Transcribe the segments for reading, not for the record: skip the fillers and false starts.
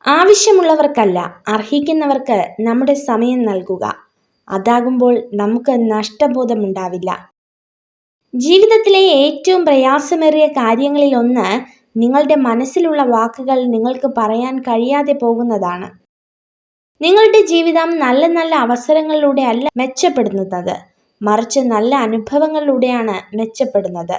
ആവശ്യമുള്ളവർക്കല്ല, അർഹിക്കുന്നവർക്ക് നമ്മുടെ സമയം നൽകുക. അതാകുമ്പോൾ നമുക്ക് നഷ്ടബോധമുണ്ടാവില്ല. ജീവിതത്തിലെ ഏറ്റവും പ്രയാസമേറിയ കാര്യങ്ങളിലൊന്ന് നിങ്ങളുടെ മനസ്സിലുള്ള വാക്കുകൾ നിങ്ങൾക്ക് പറയാൻ കഴിയാതെ പോകുന്നതാണ്. നിങ്ങളുടെ ജീവിതം നല്ല നല്ല അവസരങ്ങളിലൂടെ അല്ല മെച്ചപ്പെടുന്നത്, മറിച്ച് നല്ല അനുഭവങ്ങളിലൂടെയാണ് മെച്ചപ്പെടുന്നത്.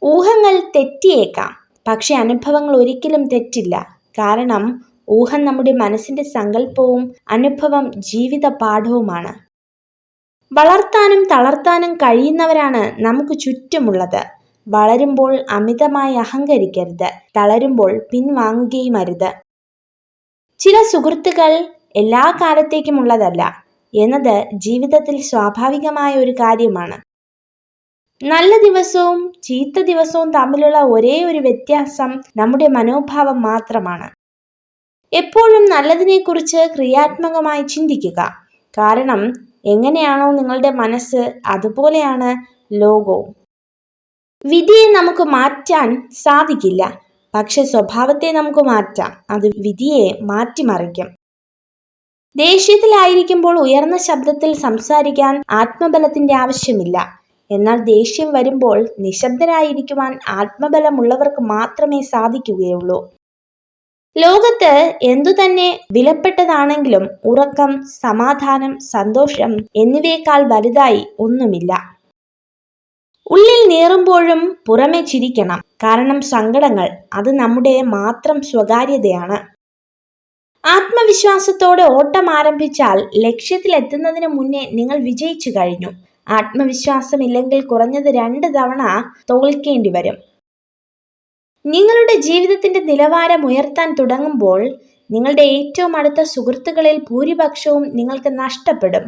ഊഹങ്ങൾ തെറ്റിയേക്കാം, പക്ഷെ അനുഭവങ്ങൾ ഒരിക്കലും തെറ്റില്ല. കാരണം ഊഹം നമ്മുടെ മനസ്സിന്റെ സങ്കല്പവും അനുഭവം ജീവിത പാഠവുമാണ്. വളർത്താനും തളർത്താനും കഴിയുന്നവരാണ് നമുക്ക് ചുറ്റുമുള്ളത്. വളരുമ്പോൾ അമിതമായി അഹങ്കരിക്കരുത്, തളരുമ്പോൾ പിൻവാങ്ങുകയും അരുത്. ചില സുഹൃത്തുക്കൾ എല്ലാ കാലത്തേക്കും ഉള്ളതല്ല എന്നത് ജീവിതത്തിൽ സ്വാഭാവികമായ ഒരു കാര്യമാണ്. നല്ല ദിവസവും ചീത്ത ദിവസവും തമ്മിലുള്ള ഒരേ ഒരു വ്യത്യാസം നമ്മുടെ മനോഭാവം മാത്രമാണ്. എപ്പോഴും നല്ലതിനെക്കുറിച്ച് ക്രിയാത്മകമായി ചിന്തിക്കുക. കാരണം എങ്ങനെയാണോ നിങ്ങളുടെ മനസ്സ്, അതുപോലെയാണ് ലോകവും. വിധിയെ നമുക്ക് മാറ്റാൻ സാധിക്കില്ല, പക്ഷെ സ്വഭാവത്തെ നമുക്ക് മാറ്റാം. അത് വിധിയെ മാറ്റിമറിക്കും. ദേഷ്യത്തിലായിരിക്കുമ്പോൾ ഉയർന്ന ശബ്ദത്തിൽ സംസാരിക്കാൻ ആത്മബലത്തിന്റെ ആവശ്യമില്ല. എന്നാൽ ദേഷ്യം വരുമ്പോൾ നിശബ്ദരായിരിക്കുവാൻ ആത്മബലമുള്ളവർക്ക് മാത്രമേ സാധിക്കുകയുള്ളൂ. ലോകത്ത് എന്തുതന്നെ വിലപ്പെട്ടതാണെങ്കിലും ഉറക്കം, സമാധാനം, സന്തോഷം എന്നിവയേക്കാൾ വലുതായി ഒന്നുമില്ല. ഉള്ളിൽ നീറുമ്പോഴും പുറമെ ചിരിക്കണം. കാരണം സങ്കടങ്ങൾ അത് നമ്മുടെ മാത്രം സ്വകാര്യതയാണ്. ആത്മവിശ്വാസത്തോടെ ഓട്ടം ആരംഭിച്ചാൽ ലക്ഷ്യത്തിലെത്തുന്നതിന് മുന്നേ നിങ്ങൾ വിജയിച്ചു കഴിഞ്ഞു. ആത്മവിശ്വാസമില്ലെങ്കിൽ കുറഞ്ഞത് 2 തവണ തോൽക്കേണ്ടി വരും. നിങ്ങളുടെ ജീവിതത്തിന്റെ നിലവാരം ഉയർത്താൻ തുടങ്ങുമ്പോൾ നിങ്ങളുടെ ഏറ്റവും അടുത്ത സുഹൃത്തുക്കളിൽ ഭൂരിപക്ഷവും നിങ്ങൾക്ക് നഷ്ടപ്പെടും.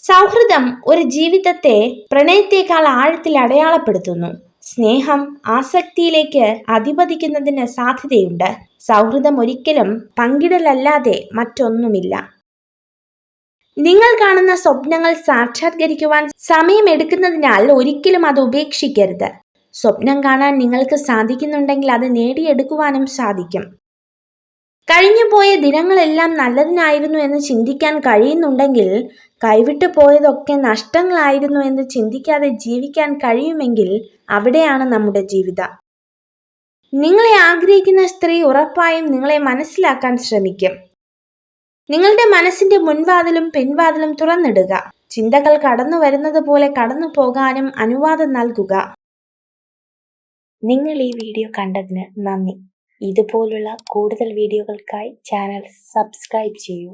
സൗഹൃദം ഒരു ജീവിതത്തെ പ്രണയത്തേക്കാൾ ആഴത്തിൽ അടയാളപ്പെടുത്തുന്നു. സ്നേഹം ആസക്തിയിലേക്ക് അധിപതിക്കുന്നതിന് സാധ്യതയുണ്ട്. സൗഹൃദം ഒരിക്കലും പങ്കിടലല്ലാതെ മറ്റൊന്നുമില്ല. നിങ്ങൾ കാണുന്ന സ്വപ്നങ്ങൾ സാക്ഷാത്കരിക്കുവാൻ സമയമെടുക്കുന്നതിനാൽ ഒരിക്കലും അത് ഉപേക്ഷിക്കരുത്. സ്വപ്നം കാണാൻ നിങ്ങൾക്ക് സാധിക്കുന്നുണ്ടെങ്കിൽ അത് നേടിയെടുക്കുവാനും സാധിക്കും. കഴിഞ്ഞുപോയ ദിനങ്ങളെല്ലാം നല്ലതിനായിരുന്നു എന്ന് ചിന്തിക്കാൻ കഴിയുന്നുണ്ടെങ്കിൽ, കൈവിട്ടു പോയതൊക്കെ നഷ്ടങ്ങളായിരുന്നു എന്ന് ചിന്തിക്കാതെ ജീവിക്കാൻ കഴിയുമെങ്കിൽ അവിടെയാണ് നമ്മുടെ ജീവിതം. നിങ്ങളെ ആഗ്രഹിക്കുന്ന സ്ത്രീ ഉറപ്പായും നിങ്ങളെ മനസ്സിലാക്കാൻ ശ്രമിക്കും. നിങ്ങളുടെ മനസ്സിന്റെ മുൻവാതിലും പിൻവാതിലും തുറന്നിടുക. ചിന്തകൾ കടന്നു വരുന്നത് പോലെ കടന്നു പോകാനും അനുവാദം നൽകുക. നിങ്ങൾ ഈ വീഡിയോ കണ്ടതിന് നന്ദി. ഇതുപോലുള്ള കൂടുതൽ വീഡിയോകൾക്കായി ചാനൽ സബ്സ്ക്രൈബ് ചെയ്യൂ.